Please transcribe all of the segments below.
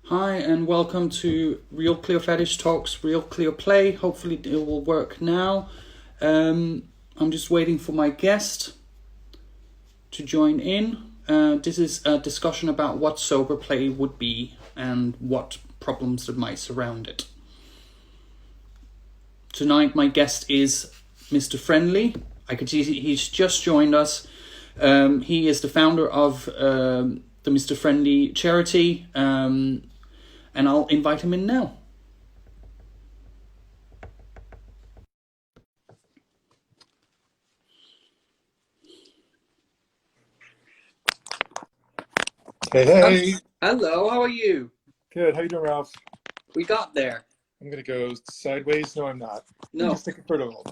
Hi and welcome to RealClearFetish Talks RealClearPlay. Hopefully it will work now. I'm just waiting for my guest to join in. This is a discussion about what sober play would be and what problems that might surround it. Tonight my guest is Mr. Friendly. I could see he's just joined us. He is the founder of the Mr. Friendly charity. And I'll invite him in now. Hey, hey. Hello, how are you? Good. How you doing, Ralph? We got there. I'm gonna go sideways. No, I'm not. No. Just take a photo.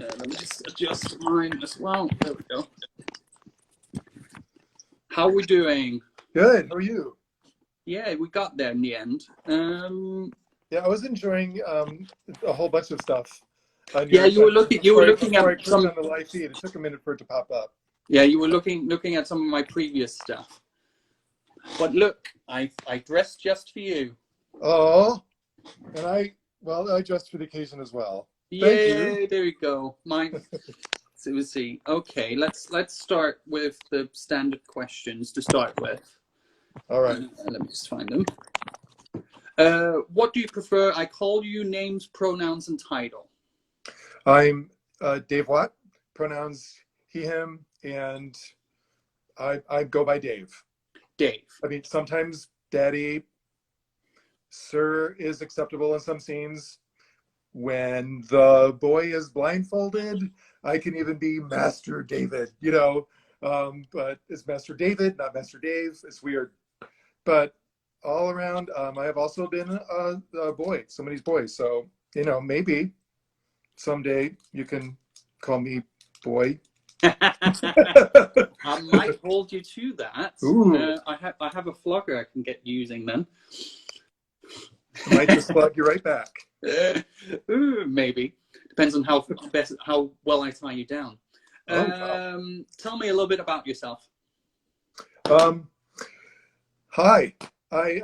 Let me just adjust mine as well. There we go. How are we doing? Good. How are you? Yeah, we got there in the end. Yeah, I was enjoying a whole bunch of stuff. Yeah, you were looking. You were looking before I at clicked some. on the live feed. It took a minute for it to pop up. Yeah, you were looking at some of my previous stuff. But look, I dressed just for you. Oh, and I dressed for the occasion as well. Thank you. There we go. Mine. So we'll see. Okay, let's start with the standard questions to start with. All right. Let me just find them. What do you prefer? I call you names, pronouns, and title. I'm Dave Watt. Pronouns he, him, and I go by Dave. Dave. I mean, sometimes Daddy, Sir is acceptable in some scenes. When the boy is blindfolded, I can even be Master David, but it's Master David, not Master Dave. It's weird. But all around, I have also been a boy, somebody's boy. So, maybe someday you can call me boy. I might hold you to that. I have a flogger I can get using then. I might just flog you right back. Maybe. Depends on how well I tie you down. Tell me a little bit about yourself. Hi. I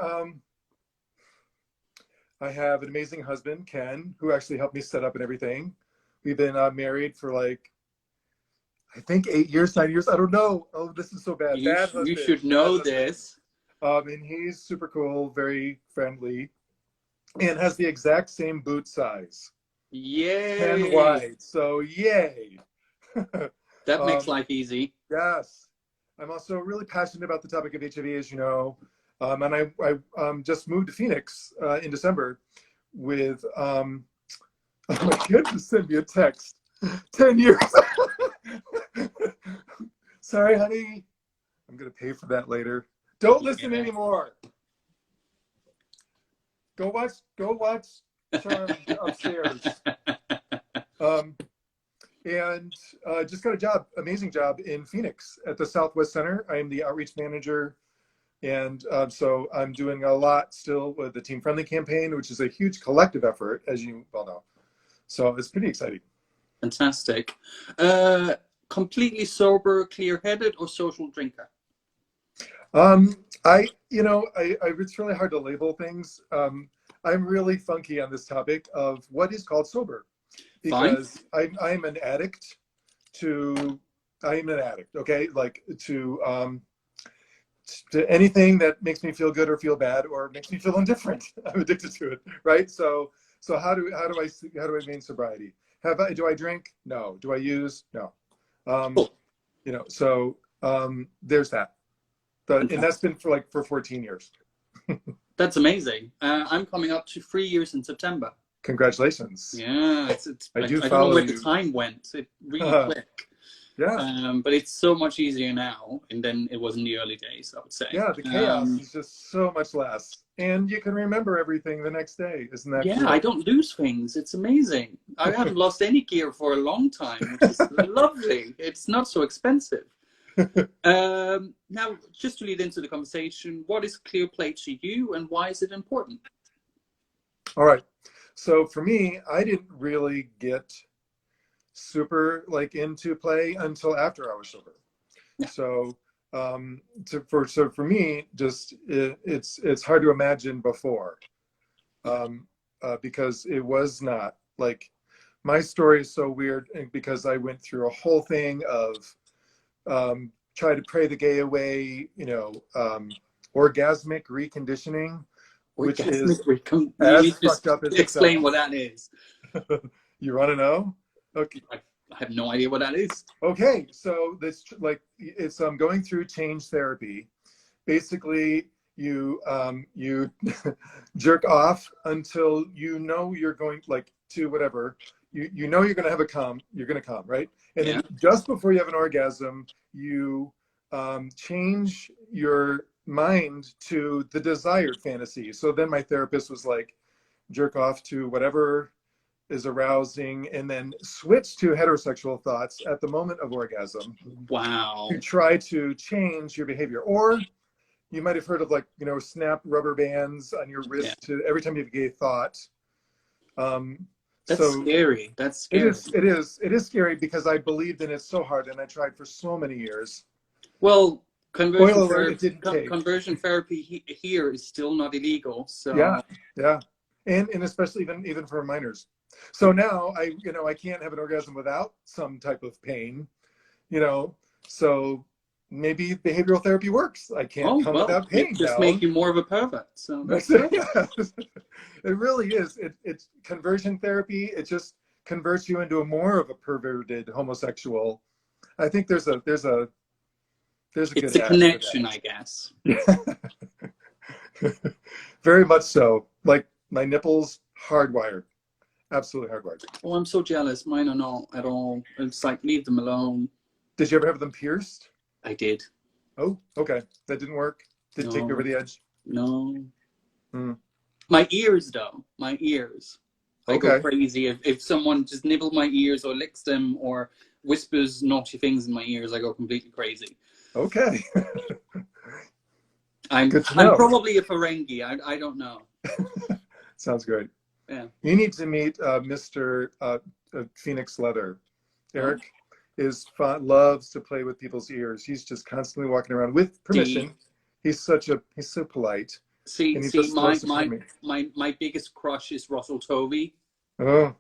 have an amazing husband, Ken, who actually helped me set up and everything. We've been married for I think 8 years, 9 years. I don't know. Oh, this is so bad. You should know this. And he's super cool, very friendly, and has the exact same boot size. Yay! 10 wide. So yay! That makes life easy. Yes. I'm also really passionate about the topic of HIV, as you know. And I just moved to Phoenix in December with, oh my goodness, send me a text. 10 years. Sorry, honey. I'm going to pay for that later. Don't listen anymore. Go watch Charm upstairs. And just got a job, amazing job in Phoenix at the Southwest Center. I am the outreach manager. And so I'm doing a lot still with the TeamFriendly campaign, which is a huge collective effort, as you well know. So it's pretty exciting. Fantastic. Completely sober, clear-headed, or social drinker? It's really hard to label things. I'm really funky on this topic of what is called sober, because I'm an addict. Okay, to anything that makes me feel good or feel bad or makes me feel indifferent. I'm addicted to it, right? So how do I maintain sobriety? Do I drink? No. Do I use? No. There's that. And that's been for 14 years. That's amazing. I'm coming up to 3 years in September. Congratulations. Yeah, I don't know where the time went. It really clicked. Yeah. But it's so much easier now than it was in the early days, I would say. Yeah, the chaos is just so much less. And you can remember everything the next day. Isn't that cool? I don't lose things. It's amazing. I haven't lost any gear for a long time, which is lovely. It's not so expensive. Now, just to lead into the conversation, what is ClearPlay to you and why is it important? All right. So for me, I didn't really get super into play until after I was sober. Yeah. So So for me, just it's hard to imagine before, because it was not like, my story is so weird because I went through a whole thing of try to pray the gay away, orgasmic reconditioning, which is You as need fucked to up as it explain sounds. what that is. You want to know? Okay. I have no idea what that is. Okay, so this it's going through change therapy. Basically, you jerk off until you're going to whatever you're going to have you're going to come, right? And then just before you have an orgasm, you change your mind to the desired fantasy. So then my therapist was like, jerk off to whatever is arousing, and then switch to heterosexual thoughts at the moment of orgasm. Wow. To try to change your behavior. Or you might have heard of snap rubber bands on your wrist to every time you have a gay thought. That's scary. That's scary. It is scary because I believed in it so hard and I tried for so many years. Well, conversion therapy here is still not illegal. So yeah. And especially even for minors. So now I can't have an orgasm without some type of pain, so maybe behavioral therapy works. I can't come without pain. Just now. make you more of a pervert. So that's it really is. It's conversion therapy. It just converts you into more of a perverted homosexual. I think there's a it's a connection, I guess. Very much so. Like my nipples, hardwired. Absolutely hardwired. Oh, I'm so jealous. Mine are not at all. It's like, leave them alone. Did you ever have them pierced? I did. Oh, okay. That didn't work? Didn't take you over the edge? No. My ears, though. My ears. I go crazy. If someone just nibbles my ears or licks them or whispers naughty things in my ears, I go completely crazy. Okay. I'm probably a Ferengi. I don't know. Sounds great. Yeah. You need to meet Mr. Phoenix Leather. Eric loves to play with people's ears. He's just constantly walking around with permission. He's so polite. See, my biggest crush is Russell Tovey. Oh.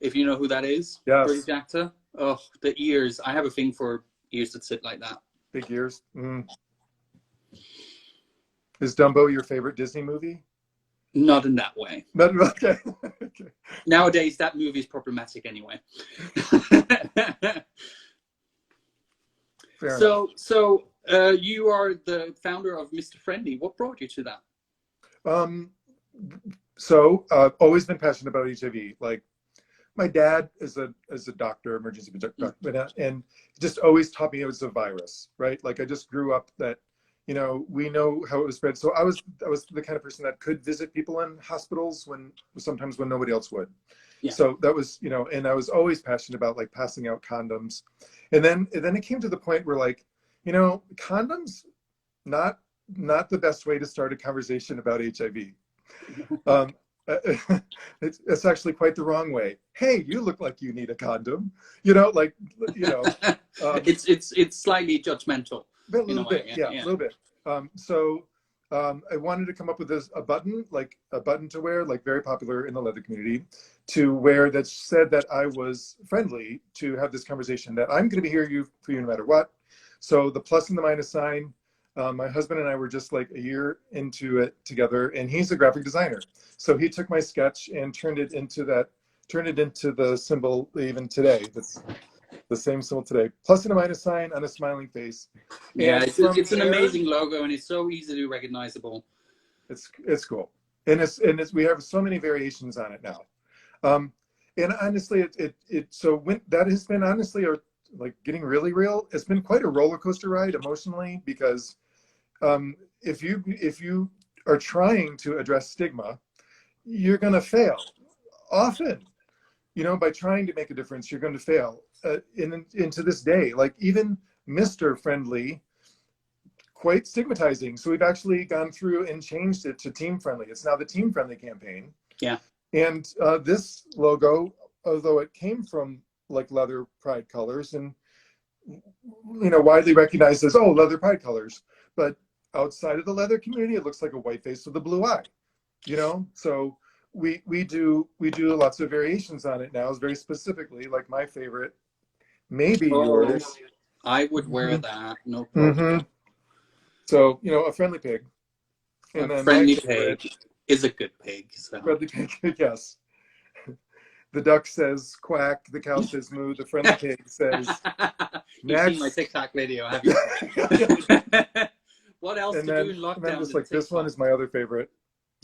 If you know who that is. Yes. British actor. Oh, the ears. I have a thing for ears that sit like that. Big ears. Is Dumbo your favorite Disney movie? Not in that way. Okay. Nowadays, that movie is problematic anyway. Fair enough. So you are the founder of Mr. Friendly. What brought you to that? Always been passionate about HIV. Like my dad is a doctor, emergency doctor, and just always taught me it was a virus, right? Like I just grew up that, we know how it was spread. So I was the kind of person that could visit people in hospitals sometimes when nobody else would. Yeah. So that was, and I was always passionate about like passing out condoms. And then it came to the point where like, condoms, not the best way to start a conversation about HIV. It's actually quite the wrong way. Hey, you look like you need a condom. It's slightly judgmental. A little bit. A little bit. I wanted to come up with a button to wear, like very popular in the leather community, to wear that said that I was friendly, to have this conversation that I'm going to be here for you no matter what. So the plus and the minus sign. My husband and I were just like a year into it together, and he's a graphic designer. So he took my sketch and turned it into the symbol even today. That's the same symbol today. Plus and a minus sign on a smiling face. Yeah, it's an amazing logo, and it's so easily recognizable. It's cool, and we have so many variations on it now. And honestly, that has been honestly like getting really real. It's been quite a roller coaster ride emotionally, because if you are trying to address stigma, you're going to fail often. By trying to make a difference, you're going to fail. To this day, like even Mr. Friendly, quite stigmatizing. So we've actually gone through and changed it to TeamFriendly. It's now the TeamFriendly campaign. Yeah. And this logo, although it came from like leather pride colors, and widely recognized as, oh, leather pride colors. But outside of the leather community, it looks like a white face with a blue eye, So we do lots of variations on it now, very specifically, like my favorite, maybe yours. I would wear that, no problem. So, a friendly pig. And A then friendly my favorite pig is a good pig. So. friendly pig, yes. The duck says quack, the cow says moo, the friendly pig says You've seen my TikTok video, have you? What else to do in lockdown? And then just like this one is my other favorite.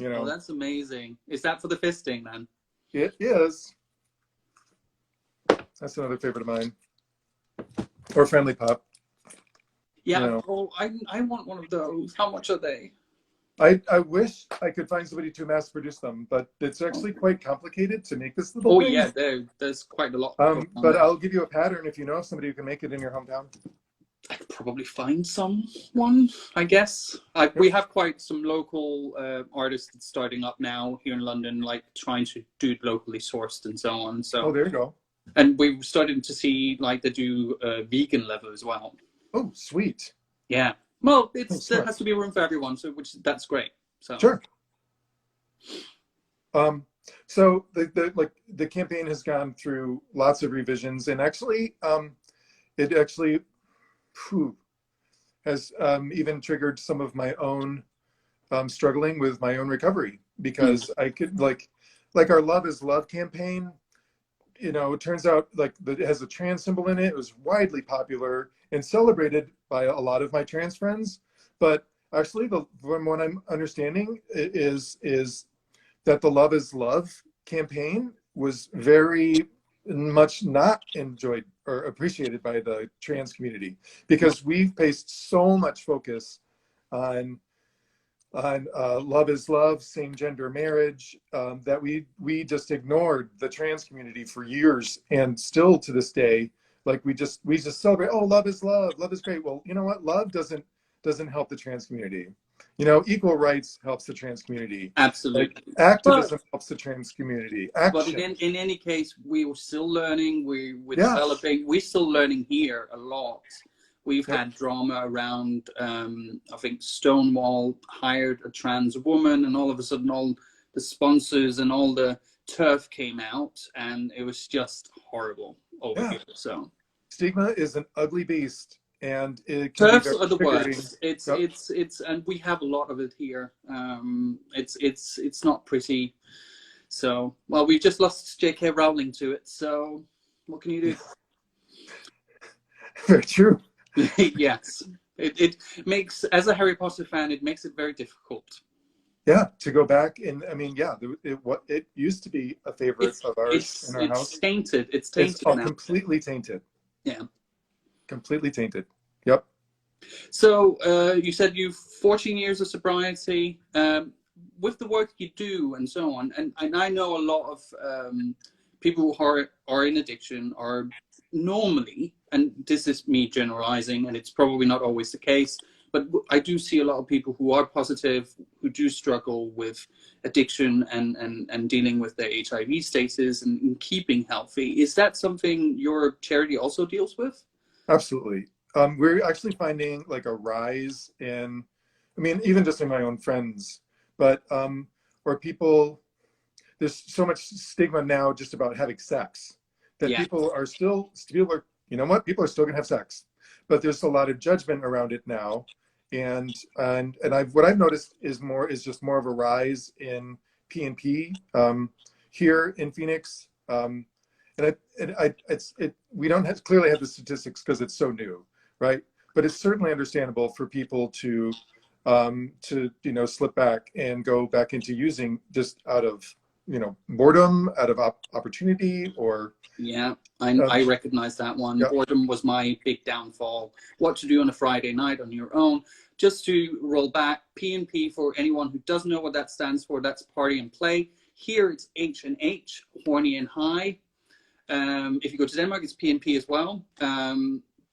Oh, that's amazing. Is that for the fisting then? It is. That's another favorite of mine. Or friendly pup. Yeah, I want one of those. How much are they? I wish I could find somebody to mass produce them, but it's actually quite complicated to make this little thing. Yeah, there's quite a lot. But I'll give you a pattern if you know of somebody who can make it in your hometown. I could probably find someone, I guess. We have quite some local artists starting up now here in London, like trying to do it locally sourced and so on. So. Oh, there you go. And we're starting to see like they do vegan leather as well. Oh, sweet. Yeah. Well, there has to be room for everyone, so that's great. So sure. So the campaign has gone through lots of revisions, and actually, it actually has even triggered some of my own struggling with my own recovery, because I could like our Love is Love campaign. It turns out like that it has a trans symbol in it. It was widely popular and celebrated by a lot of my trans friends. But actually, from what I'm understanding is that the Love is Love campaign was very much not enjoyed or appreciated by the trans community, because we've placed so much focus on love is love, same gender marriage, that we just ignored the trans community for years, and still to this day, like we just celebrate, oh, love is great. Well, you know what? Love doesn't help the trans community. Equal rights helps the trans community. Absolutely. Like, activism helps the trans community. Action. But in any case, we were still learning. We're developing. We're still learning here a lot. We've had drama around, I think Stonewall hired a trans woman, and all of a sudden all the sponsors and all the turf came out, and it was just horrible over here. So stigma is an ugly beast, and it can turfs be are the triggering. worst. It's and we have a lot of it here. It's not pretty. So we just lost J.K. Rowling to it. So what can you do? Very true. Yes, it makes, as a Harry Potter fan, it makes it very difficult. Yeah, to go back, and I mean, it used to be a favorite of ours in our house. It's tainted. It's tainted now. Completely tainted. Yeah, completely tainted. Yep. So you said you've 14 years of sobriety. With the work you do and so on, and I know a lot of people who are in addiction are normally, and this is me generalizing, and it's probably not always the case, but I do see a lot of people who are positive, who do struggle with addiction and dealing with their HIV status and keeping healthy. Is that something your charity also deals with? Absolutely. We're actually finding like a rise in, I mean, even just in my own friends, but where people, there's so much stigma now just about having sex, that people are still, you know what, people are still gonna have sex, but there's a lot of judgment around it now. And what I've noticed is just more of a rise in PNP here in Phoenix. We don't clearly have the statistics because it's so new, right? But it's certainly understandable for people to slip back and go back into using just out of boredom, out of opportunity, or I recognize that one. Boredom was my big downfall. What to do on a Friday night on your own. Just to roll back, PNP, for anyone who doesn't know what that stands for, that's party and play. Here it's H&H, horny and high. If you go to Denmark, it's PNP as well.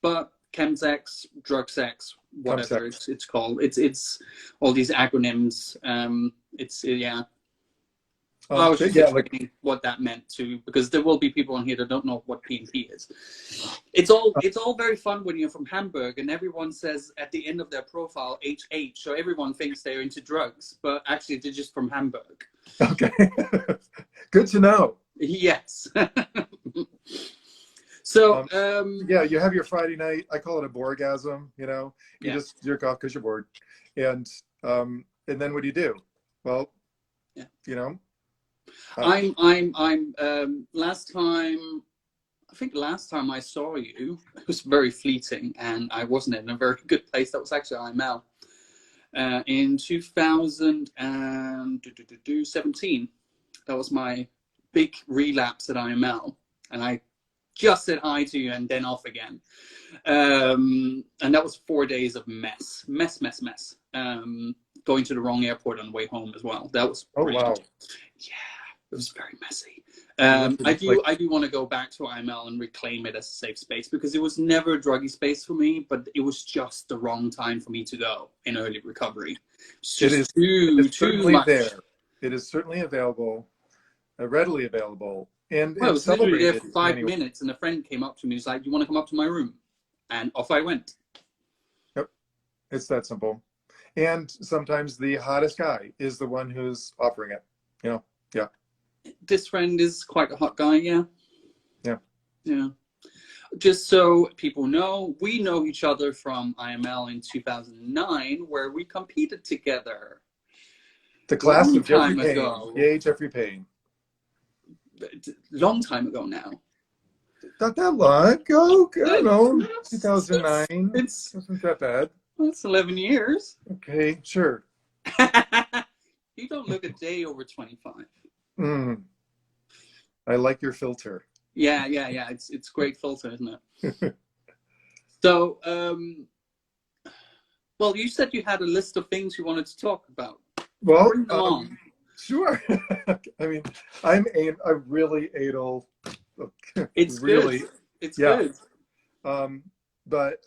But chemsex, drug sex, whatever it's called. It's all these acronyms. I was just yeah, like, explaining what that meant too, because there will be people on here that don't know what P&P is. It's all very fun when you're from Hamburg and everyone says at the end of their profile HH, so everyone thinks they're into drugs, but actually they're just from Hamburg. okay. Good to know. Yes. So yeah, you have your Friday night. I call it a boregasm. You know, you yeah. just jerk off because you're bored, and then what do you do? Well, yeah. you know, I'm last time I saw you, it was very fleeting, and I wasn't in a very good place. That was actually IML in 2017. That was my big relapse at IML, and I just said hi to you and then off again. And that was 4 days of mess. Going to the wrong airport on the way home as well. That was wow. Yeah, it was very messy. I do want to go back to IML and reclaim it as a safe space, because it was never a druggy space for me, but it was just the wrong time for me to go in early recovery. It is too much. there. It is certainly available, readily available, and I was literally there for 5 anyway. minutes, and a friend came up to me. He's like, "You want to come up to my room?" And off I went. Yep, it's that simple. And sometimes the hottest guy is the one who's offering it. You know, yeah. This friend is quite a hot guy, yeah. Yeah. Yeah. Just so people know, we know each other from IML in 2009, where we competed together. The class of Jeffrey Payne. Ago. Yay, Jeffrey Payne. Long time ago now. Not that long ago. I don't know. 2009. It wasn't that bad. That's 11 years. Okay, sure. You don't look a day over 25. I like your filter. Yeah. It's great filter, isn't it? So, well, you said you had a list of things you wanted to talk about. Well, bring them on. Sure. I mean, I'm really anal. It's really good. It's good. But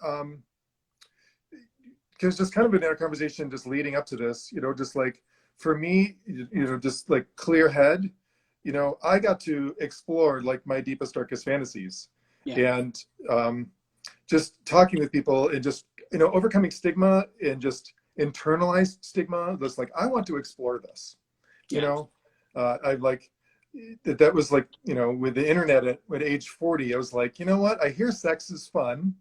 because just kind of in our conversation, just leading up to this, you know, just like for me, you know, just like clear head, you know, I got to explore like my deepest, darkest fantasies, and just talking with people and just, you know, overcoming stigma and just internalized stigma. That's like, I want to explore this, you know. I like that was like, you know, with the internet at age 40, I was like, you know what, I hear sex is fun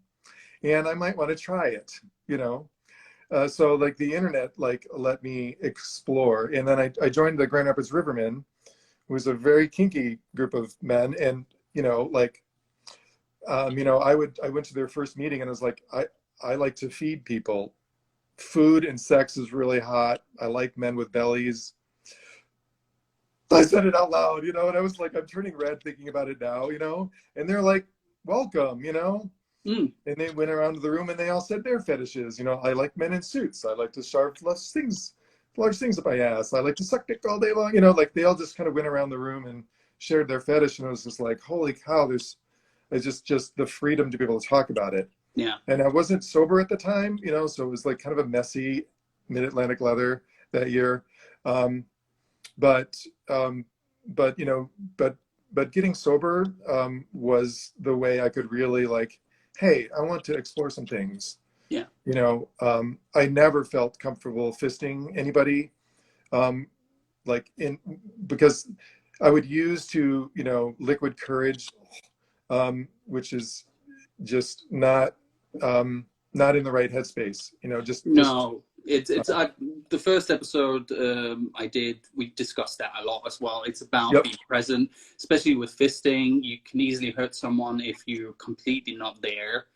and I might want to try it, you know. So like the internet like let me explore, and then I joined the Grand Rapids Rivermen, who was a very kinky group of men, and you know, like you know, I went to their first meeting and I was like, I like to feed people. Food and sex is really hot. I like men with bellies. I said it out loud, you know, and I was like, I'm turning red thinking about it now, you know, and they're like, welcome, you know. And they went around to the room and they all said their fetishes. You know, I like men in suits. I like to shove large things up my ass. I like to suck dick all day long. You know, like they all just kind of went around the room and shared their fetish. And it was just like, holy cow, it's just the freedom to be able to talk about it. Yeah. And I wasn't sober at the time, you know, so it was like kind of a messy Mid-Atlantic leather that year. But you know, but getting sober was the way I could really like, hey, I want to explore some things. Yeah. You know, I never felt comfortable fisting anybody, because I would use to, you know, liquid courage, which is just not in the right headspace. You know, no. It's the first episode we discussed that a lot as well. It's about being present, especially with fisting. You can easily hurt someone if you're completely not there.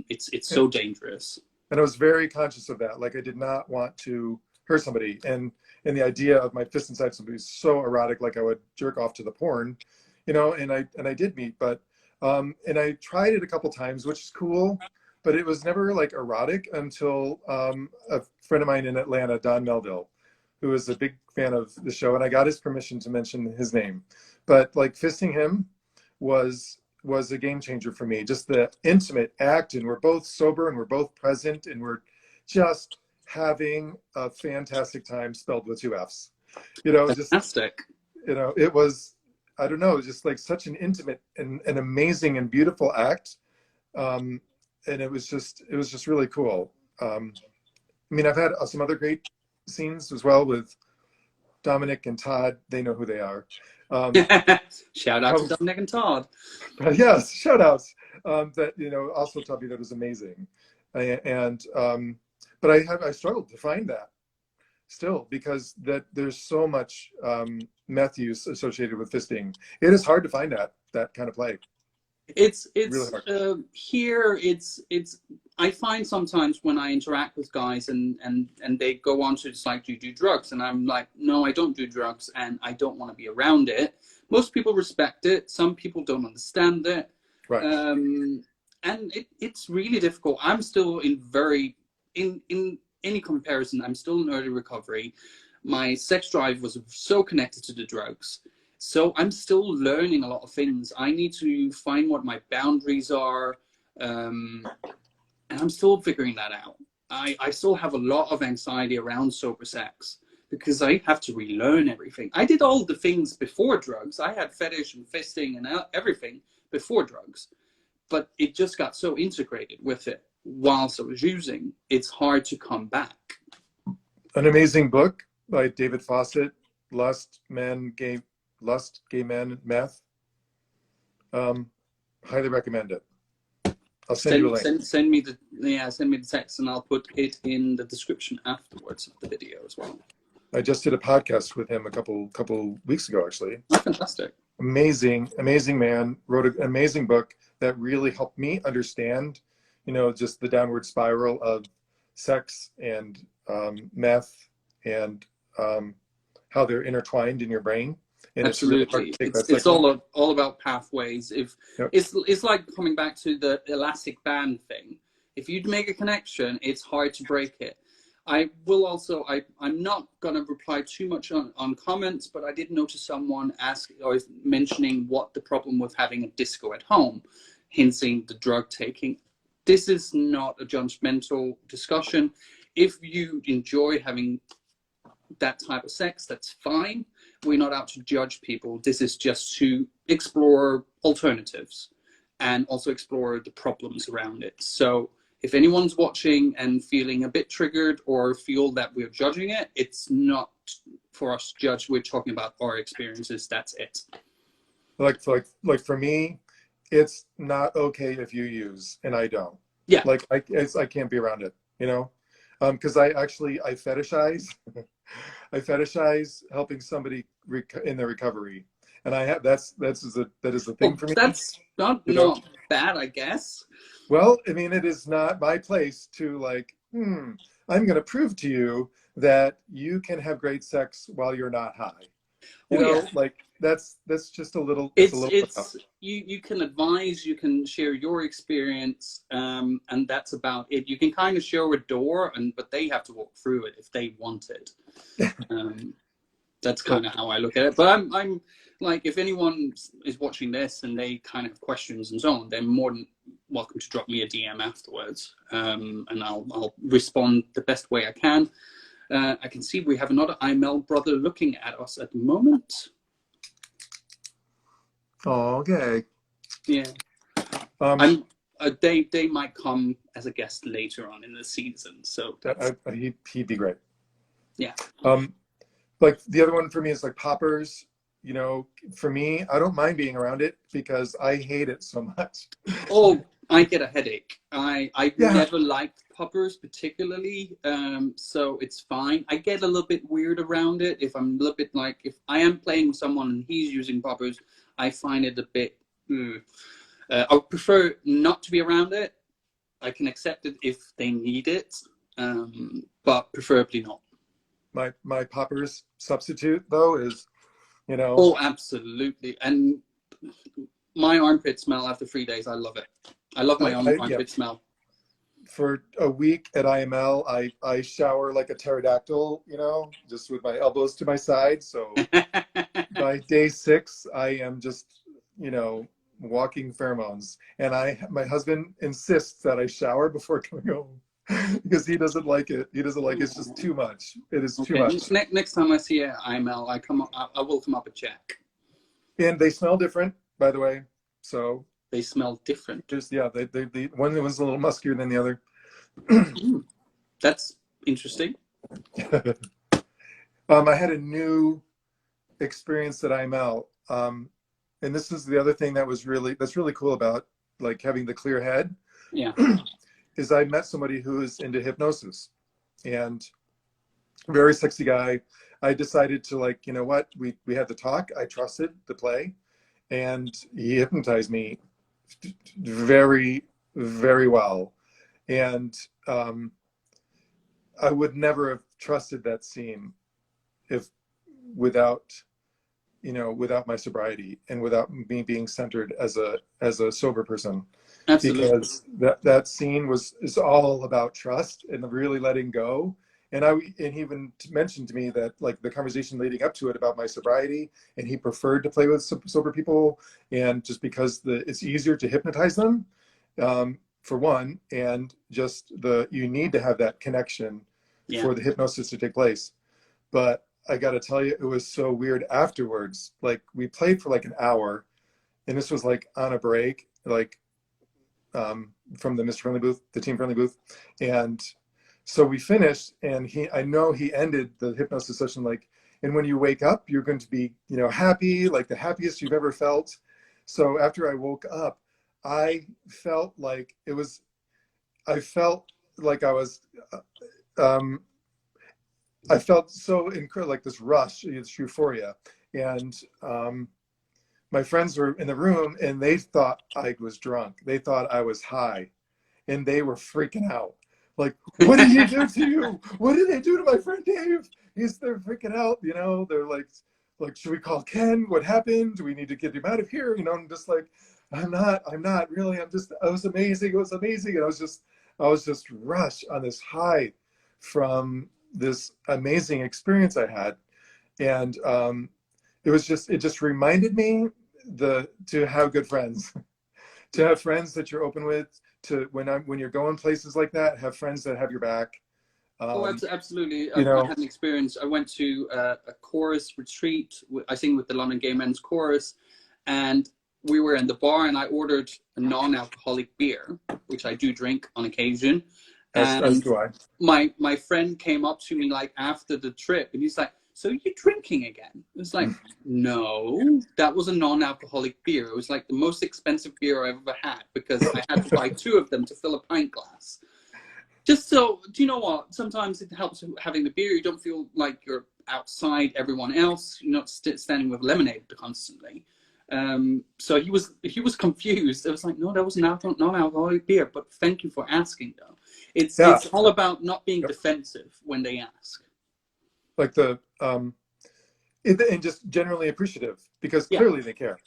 It's so dangerous. And I was very conscious of that. Like I did not want to hurt somebody, and the idea of my fist inside somebody was so erotic. Like I would jerk off to the porn, you know. And I did meet, but and I tried it a couple times, which is cool. But it was never like erotic until a friend of mine in Atlanta, Don Melville, who was a big fan of the show, and I got his permission to mention his name. But like fisting him was a game changer for me. Just the intimate act, and we're both sober and we're both present and we're just having a fantastic time, spelled with 2 F's. You know, fantastic. you know, it was, I don't know, just like such an intimate and an amazing and beautiful act. And it was just really cool. I mean, I've had some other great scenes as well with Dominic and Todd. They know who they are. Shout out to Dominic and Todd. Yes, shout outs. That, you know, also told me that was amazing. And but I struggled to find that still, because that there's so much meth use associated with fisting. It is hard to find that kind of play. It's really here it's I find sometimes when I interact with guys and they go on to, it's like, do you do drugs? And I'm like, no, I don't do drugs, and I don't want to be around it. Most people respect it. Some people don't understand it. Right. And it's really difficult. I'm still in any comparison, I'm still in early recovery. My sex drive was so connected to the drugs. So I'm still learning a lot of things. I need to find what my boundaries are. And I'm still figuring that out. I still have a lot of anxiety around sober sex because I have to relearn everything. I did all the things before drugs. I had fetish and fisting and everything before drugs, but it just got so integrated with it whilst I was using. It's hard to come back. An amazing book by David Fawcett, Lust, Gay Men, Meth. Highly recommend it. I'll send you a link. Send me the text, and I'll put it in the description afterwards of the video as well. I just did a podcast with him a couple weeks ago, actually. Oh, fantastic. Amazing man. Wrote an amazing book that really helped me understand, you know, just the downward spiral of sex and meth and how they're intertwined in your brain. And absolutely, it's all about pathways. If yep. It's like coming back to the elastic band thing. If you make a connection, it's hard to break it. I will also, I'm not going to reply too much on comments, but I did notice someone mentioning what the problem with having a disco at home, hinting the drug taking. This is not a judgmental discussion. If you enjoy having that type of sex, that's fine. We're not out to judge people. This is just to explore alternatives and also explore the problems around it. So if anyone's watching and feeling a bit triggered or feel that we're judging it, it's not for us to judge. We're talking about our experiences. That's it. Like for me, it's not okay if you use and I don't. Yeah. Like I can't be around it, you know? Because I fetishize. I fetishize helping somebody in their recovery, and that is the thing for me. That's not bad, I guess. Well, I mean, it is not my place to like, I'm going to prove to you that you can have great sex while you're not high. You know, yeah. Like that's just a little. You can advise, you can share your experience, and that's about it. You can kind of show a door, but they have to walk through it if they want it. That's kind of how I look at it. But I'm like, if anyone is watching this and they kind of have questions and so on, they're more than welcome to drop me a DM afterwards, and I'll respond the best way I can. I can see we have another IML brother looking at us at the moment. Oh, okay. Yeah. They might come as a guest later on in the season. So he'd be great. Yeah. Like the other one for me is like poppers. You know, for me, I don't mind being around it because I hate it so much. Oh, I get a headache. I never liked poppers particularly, so it's fine. I get a little bit weird around it if I'm a little bit like, if I am playing with someone and he's using poppers, I find it a bit, I would prefer not to be around it. I can accept it if they need it, but preferably not. My poppers substitute though is, you know. Oh, absolutely. And my armpit smell after 3 days, I love it. I love my own armpit smell. For a week at IML, I shower like a pterodactyl, you know, just with my elbows to my side. So by day 6, I am just, you know, walking pheromones. And my husband insists that I shower before coming home. because he doesn't like it. He doesn't like it. It's just too much. It is too Okay. much. Next time I see an IML, I will come up and check. And they smell different, by the way. So They smell different. just yeah, they one was a little muskier than the other. That's interesting. I had a new experience at IML. And this is the other thing that's really cool about like having the clear head. Yeah. Is I met somebody who is into hypnosis, and very sexy guy. I decided to like, you know what, we had the talk. I trusted the play, and he hypnotized me very, very well. And I would never have trusted that scene if without my sobriety and without me being centered as a sober person. Absolutely. Because that scene is all about trust and really letting go. And he even mentioned to me that like the conversation leading up to it about my sobriety, and he preferred to play with sober people, and just because it's easier to hypnotize them, for one, and just you need to have that connection for the hypnosis to take place. But I got to tell you, it was so weird afterwards. Like we played for like an hour, and this was like on a break, like from the Mr. Friendly booth, the TeamFriendly booth, and so we finished, and I know he ended the hypnosis session like, and when you wake up, you're going to be, happy, like the happiest you've ever felt. So after I woke up, I felt like I was, I felt so incredible, like this rush, this euphoria. And my friends were in the room, and they thought I was drunk. They thought I was high, and they were freaking out. Like, what did he do to you? What did they do to my friend Dave? They're freaking out, they're like, should we call Ken? What happened? Do we need to get him out of here? I'm just like, I'm not really, it was amazing. It was amazing. And I was just rushed on this high from this amazing experience I had. And it just reminded me to have good friends, to have friends that you're open with, to when you're going places like that, have friends that have your back. Absolutely. I had an experience. I went to a chorus retreat. I sing with the London Gay Men's Chorus, and we were in the bar, and I ordered a non-alcoholic beer, which I do drink on occasion. As do I. My friend came up to me like after the trip, and he's like, "So you're drinking again?" It's like, no, that was a non-alcoholic beer. It was like the most expensive beer I've ever had, because I had to buy 2 of them to fill a pint glass. Just so, do you know what? Sometimes it helps having the beer. You don't feel like you're outside everyone else. You're not standing with lemonade constantly. So he was confused. It was like, no, that was an non-alcoholic beer. But thank you for asking, though. It's all about not being defensive when they ask. Like and just generally appreciative, because clearly they care.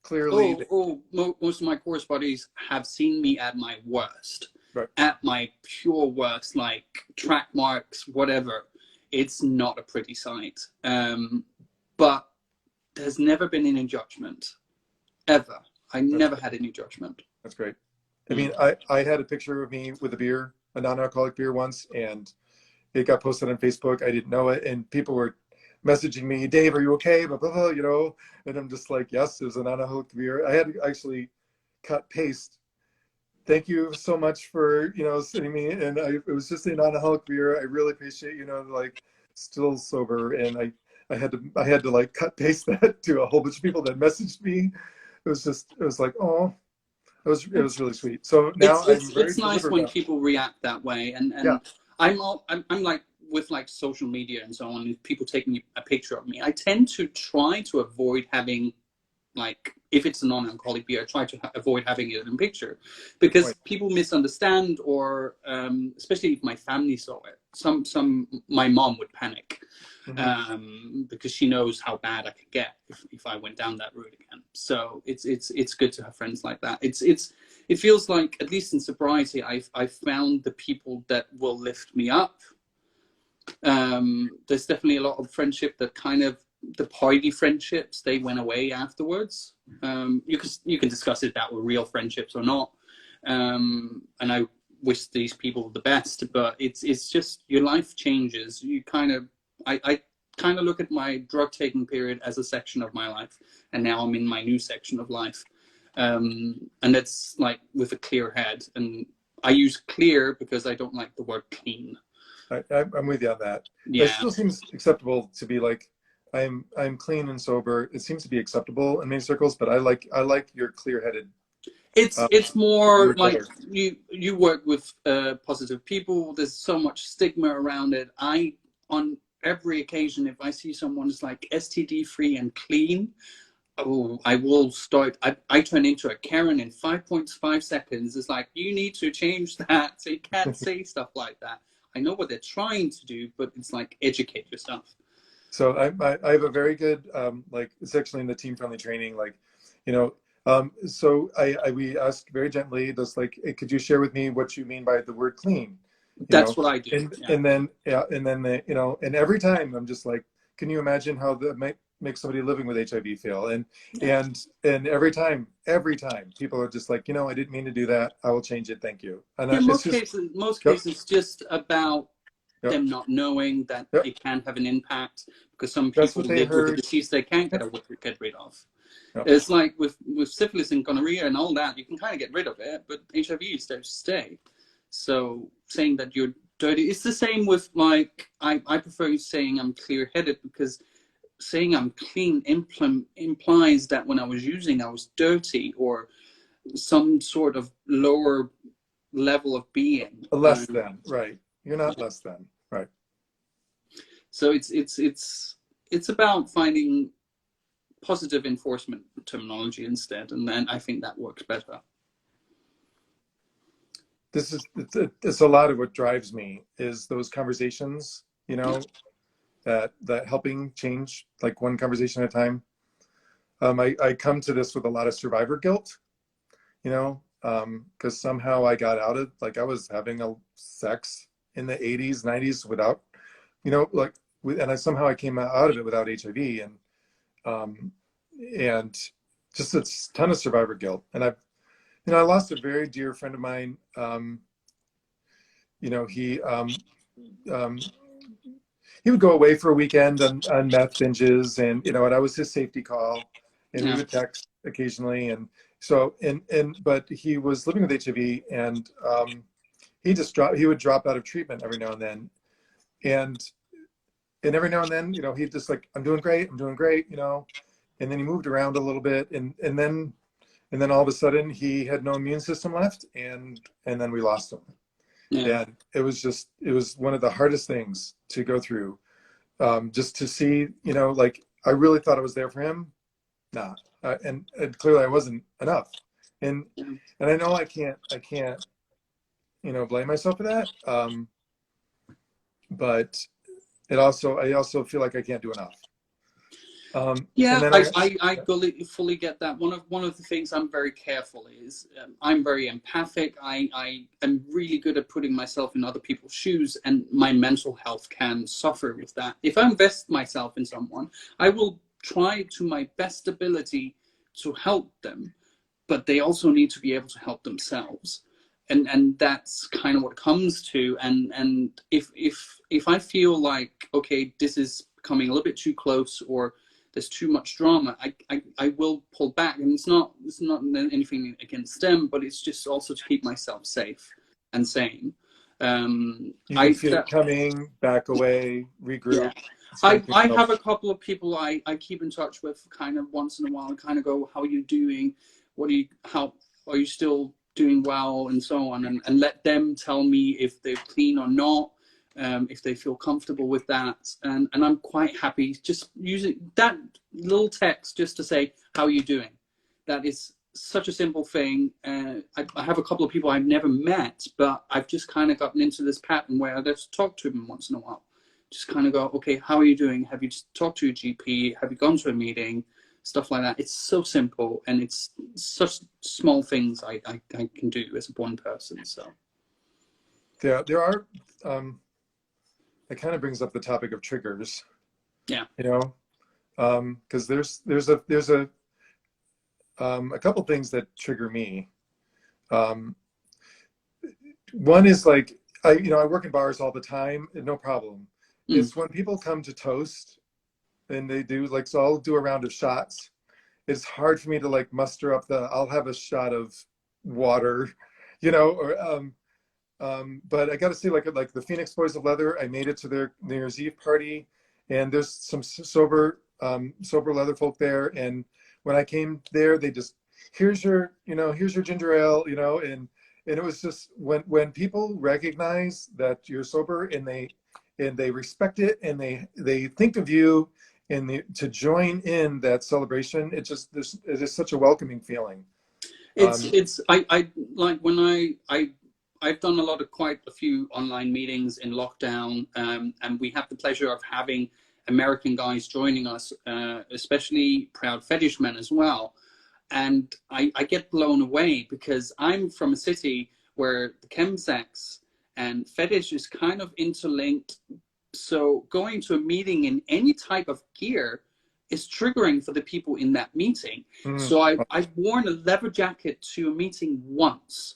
Clearly. Most of my chorus buddies have seen me at my worst. Right. At my pure worst, like track marks, whatever. It's not a pretty sight. But there's never been any judgment, ever. I never had any judgment. That's great. I mean, I had a picture of me with a beer, a non-alcoholic beer once, and it got posted on Facebook. I didn't know it, and people were messaging me, "Dave, are you okay?" Blah, blah, blah, and I'm just like, yes, it was a non-alcoholic beer. I had to actually paste. Thank you so much for, sending me. And it was just a non-alcoholic beer. I really appreciate, like still sober. And I had to like paste that to a whole bunch of people that messaged me. It was like, oh, it was really sweet. So now it's nice when people react that way. And I'm like, with like social media and so on, people taking a picture of me, I tend to try to avoid having, like, if it's a non-alcoholic beer, I try to avoid having it in picture, because people misunderstand, or especially if my family saw it. My mom would panic, because she knows how bad I could get if I went down that route again. So it's good to have friends like that. It feels like, at least in sobriety, I found the people that will lift me up. There's definitely a lot of friendship that kind of, the party friendships, they went away afterwards. You can discuss if that were real friendships or not. And wish these people the best, but it's just your life changes. You kind of, I kind of look at my drug taking period as a section of my life, and now I'm in my new section of life, and it's like with a clear head. And I use clear because I don't like the word clean. I'm with you on that. Yeah. It still seems acceptable to be like, I'm clean and sober. It seems to be acceptable in many circles, but I like your clear-headed. It's more like better. you work with positive people. There's so much stigma around it. On every occasion, if I see someone who's like STD free and clean, oh, I will start. I turn into a Karen in 5.5 seconds. It's like, you need to change that. So you can't say stuff like that. I know what they're trying to do, but it's like, educate yourself. So I have a very good like, it's actually in the TeamFriendly training, like, you know, so we ask very gently, just like, hey, could you share with me what you mean by the word clean? That's what I do. And then you know, and every time I'm just like, can you imagine how that might make somebody living with HIV feel? And every time people are just like, you know, I didn't mean to do that. I will change it. Thank you. And in most cases, just about them not knowing that it can have an impact, because some people live with a disease they can't get rid of. It's like with syphilis and gonorrhea and all that, you can kind of get rid of it, but HIV is there to stay. So saying that you're dirty, it's the same with, like, I prefer saying I'm clear-headed, because saying I'm clean implies that when I was using, I was dirty, or some sort of lower level of being. Less than, right? You're not less than, right? So it's about finding positive enforcement terminology instead, and then I think that works better. It's a lot of what drives me is those conversations, you know, that helping change, like one conversation at a time. I come to this with a lot of survivor guilt, you know, because somehow I got out of, like, I was having a sex in the 80s, 90s without, you know, like, and somehow I came out of it without HIV, and just a ton of survivor guilt. And I lost a very dear friend of mine. You know, he would go away for a weekend on meth binges, and, you know, and I was his safety call, and we would text occasionally. And so, but he was living with HIV, and he would drop out of treatment every now and then. And every now and then, you know, he'd just like, I'm doing great, you know, and then he moved around a little bit, and then all of a sudden he had no immune system left, and then we lost him. And it was one of the hardest things to go through, just to see, you know, like, I really thought I was there for him. Nah. And clearly I wasn't enough. And I know I can't, you know, blame myself for that. But I also feel like I can't do enough. I fully get that. One of the things I'm very careful is, I'm very empathic. I am really good at putting myself in other people's shoes, and my mental health can suffer with that. If I invest myself in someone, I will try to my best ability to help them, but they also need to be able to help themselves. And that's kind of what it comes to. And if I feel like, okay, this is coming a little bit too close, or there's too much drama, I will pull back. And it's not anything against them, but it's just also to keep myself safe and sane. You can feel it coming, back away, regroup. I have a couple of people I keep in touch with kind of once in a while, and kind of go, how are you doing? How are you still doing well, and so on, and let them tell me if they're clean or not, if they feel comfortable with that. And I'm quite happy just using that little text just to say, how are you doing? That is such a simple thing. I have a couple of people I've never met, but I've just kind of gotten into this pattern where I just talk to them once in a while. Just kind of go, okay, how are you doing? Have you talked to your GP? Have you gone to a meeting? Stuff like that. It's so simple, and it's such small things I can do as one person. So there are it kind of brings up the topic of triggers. Yeah. You know, because there's a couple things that trigger me. One is like, I work in bars all the time, no problem. Mm. It's when people come to toast and they do like, so I'll do a round of shots. It's hard for me to like muster up I'll have a shot of water, or but I got to say, like the Phoenix Boys of Leather, I made it to their New Year's Eve party, and there's some sober leather folk there. And when I came there, they just, here's your ginger ale, and it was just when people recognize that you're sober and they respect it and they think of you and to join in that celebration, it is such a welcoming feeling. I like when I've done quite a few online meetings in lockdown, and we have the pleasure of having American guys joining us, especially proud fetish men as well. And I get blown away because I'm from a city where the chemsex and fetish is kind of interlinked. So going to a meeting in any type of gear is triggering for the people in that meeting. So I've worn a leather jacket to a meeting once,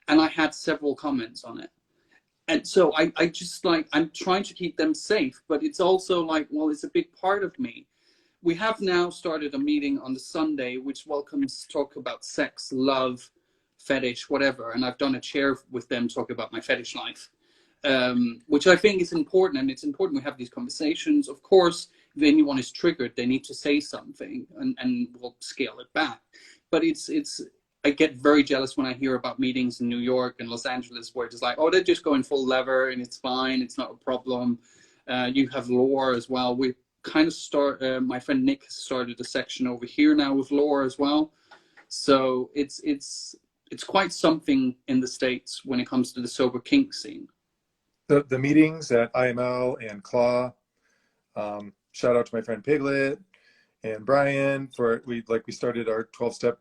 and I had several comments on it. And so I just like, I'm trying to keep them safe, but it's also like, well, it's a big part of me. We have now started a meeting on the Sunday, which welcomes talk about sex, love, fetish, whatever. And I've done a chair with them talk about my fetish life, which I think is important. And it's important we have these conversations. Of course, if anyone is triggered, they need to say something, and we'll scale it back. But I get very jealous when I hear about meetings in New York and Los Angeles where it's like, oh, they're just going full lever and it's fine. It's not a problem. You have lore as well. We kind of my friend Nick has started a section over here now with lore as well. So it's quite something in the States when it comes to the sober kink scene. The meetings at IML and Claw, shout out to my friend Piglet and Brian we started our 12-step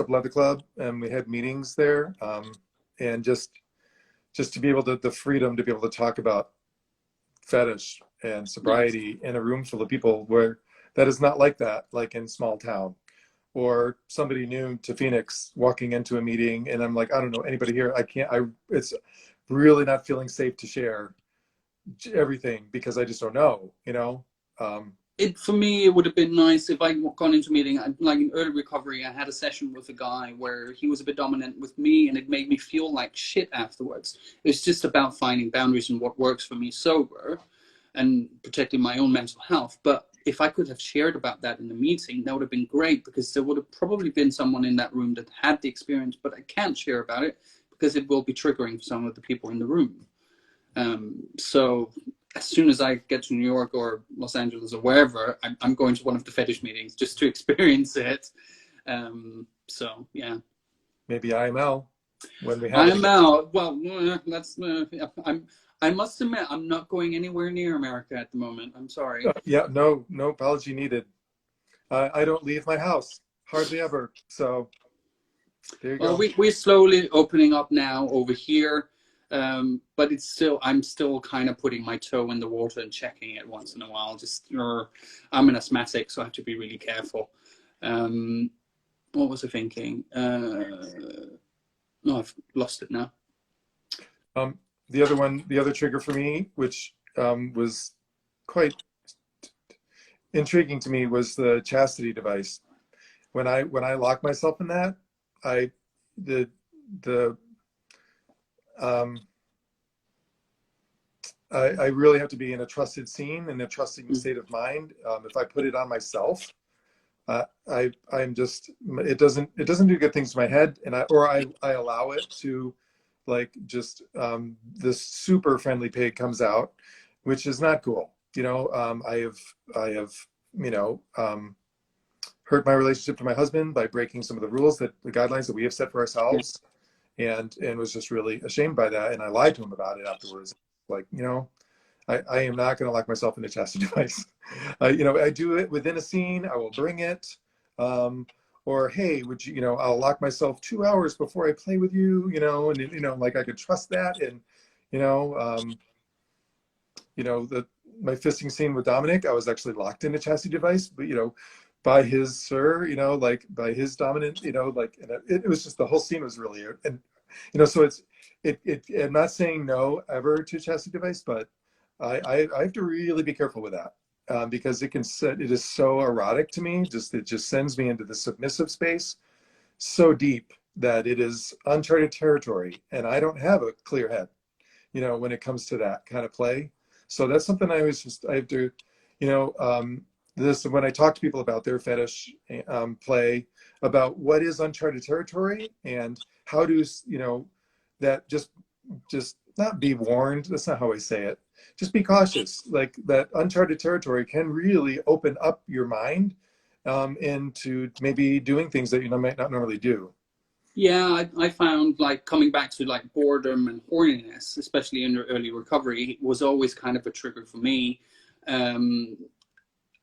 leather club, and we had meetings there, and just to be able to, the freedom to be able to talk about fetish and sobriety in a room full of people where that is not like that, like in small town, or somebody new to Phoenix walking into a meeting and I'm like, I don't know anybody here. It's really not feeling safe to share everything because I just don't know, For me, it would have been nice if I'd gone into a meeting, like in early recovery, I had a session with a guy where he was a bit dominant with me and it made me feel like shit afterwards. It's just about finding boundaries and what works for me sober and protecting my own mental health. But if I could have shared about that in the meeting, that would have been great, because there would have probably been someone in that room that had the experience, but I can't share about it because it will be triggering for some of the people in the room. So as soon as I get to New York or Los Angeles or wherever, I'm going to one of the fetish meetings just to experience it. So yeah. Maybe IML when we have IML. Well, I must admit, I'm not going anywhere near America at the moment. I'm sorry. Yeah, no apology needed. I don't leave my house hardly ever. So there you go. We're slowly opening up now over here. But I'm still kind of putting my toe in the water and checking it once in a while. I'm an asthmatic, so I have to be really careful. What was I thinking? No, I've lost it now. The other trigger for me, which was quite intriguing to me, was the chastity device. When I lock myself in that, I really have to be in a trusted scene, in a trusting state of mind. If I put it on myself, I'm just, it doesn't do good things to my head, and I allow it to, like, just this super friendly pig comes out, which is not cool. I have hurt my relationship to my husband by breaking some of the rules, the guidelines that we have set for ourselves, and was just really ashamed by that. And I lied to him about it afterwards. Like, I am not going to lock myself in a chastity device. I do it within a scene. I will bring it. Or, hey, would you, I'll lock myself 2 hours before I play with you, and, like, I could trust that. And, my fisting scene with Dominic, I was actually locked in a chastity device, but, by his sir, like by his dominant, like, and it was just, the whole scene was really, and So I'm not saying no ever to chastity device, but I have to really be careful with that, because it is so erotic to me. It just sends me into the submissive space so deep that it is uncharted territory, and I don't have a clear head, when it comes to that kind of play. So that's something I have to, you know, this when I talk to people about their fetish play, about what is uncharted territory and how do, that just not be warned. That's not how I say it. Just be cautious. Like that uncharted territory can really open up your mind into maybe doing things that you might not normally do. Yeah, I found like coming back to like boredom and horniness, especially in early recovery, was always kind of a trigger for me. Um,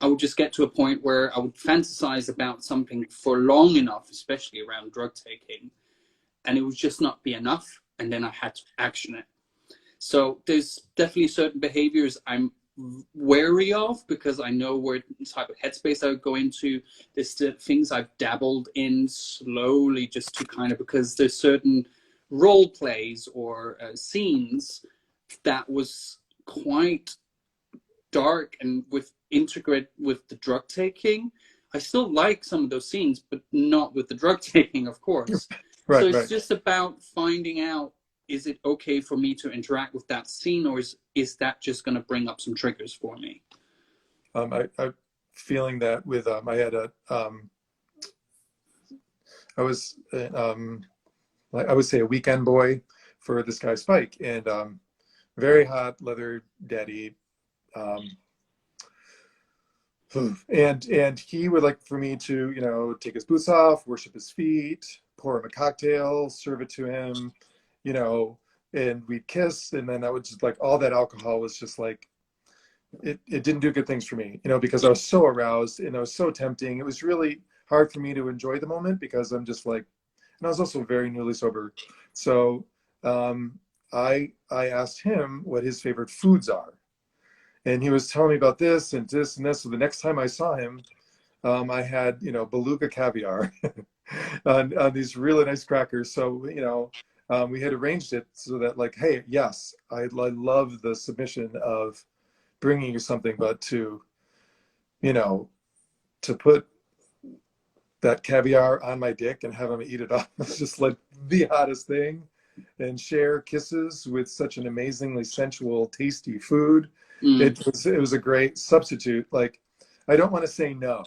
I would just get to a point where I would fantasize about something for long enough, especially around drug taking, and it would just not be enough, and then I had to action it. So there's definitely certain behaviors I'm wary of because I know what type of headspace I would go into. There's things I've dabbled in slowly just to kind of, because there's certain role plays or scenes that was quite dark and with integrate with the drug taking. I still like some of those scenes, but not with the drug taking, of course. So Right, it's right. just about finding out, is it okay for me to interact with that scene, or is that just going to bring up some triggers for me? I feeling that with I had a I was I would say a weekend boy for this guy Spike, and very hot leather daddy, um, and he would like for me to take his boots off, worship his feet, pour him a cocktail, serve it to him, you know, and we'd kiss, and then I would just like all that alcohol was just like it didn't do good things for me, because I was so aroused and it was so tempting. It was really hard for me to enjoy the moment because I'm just like, and I was also very newly sober. So I asked him what his favorite foods are. And he was telling me about this and this and this. So the next time I saw him, I had, beluga caviar on these really nice crackers. So, we had arranged it so that like, hey, yes, I love the submission of bringing you something, but you know, to put that caviar on my dick and have him eat it off was just like the hottest thing. And share kisses with such an amazingly sensual, tasty food. Mm. It was a great substitute. Like, I don't want to say no,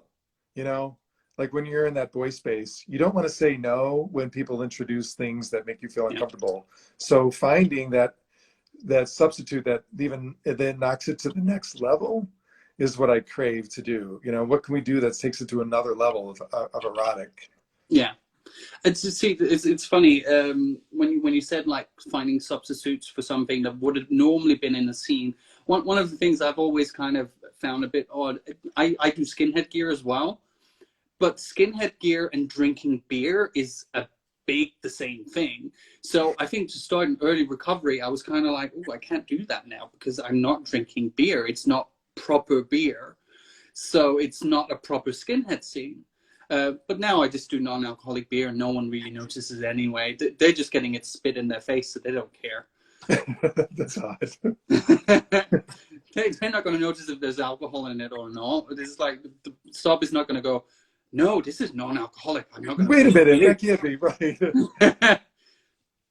you know, like when you're in that boy space, you don't want to say no when people introduce things that make you feel Yeah. uncomfortable. So finding that substitute that even then knocks it to the next level is what I crave to do. What can we do that takes it to another level of erotic? Yeah. It's funny when you said like finding substitutes for something that would have normally been in a scene. One of the things I've always kind of found a bit odd. I do skinhead gear as well, but skinhead gear and drinking beer is the same thing. So I think to start an early recovery, I was kind of like, oh, I can't do that now because I'm not drinking beer. It's not proper beer, so it's not a proper skinhead scene. But now I just do non-alcoholic beer, and no one really notices anyway. They're just getting it spit in their face, so they don't care. That's odd. They're not going to notice if there's alcohol in it or not. It's like the sub is not going to go, no, this is non-alcoholic. I'm not going to Wait a minute, drink that can't be right. beer.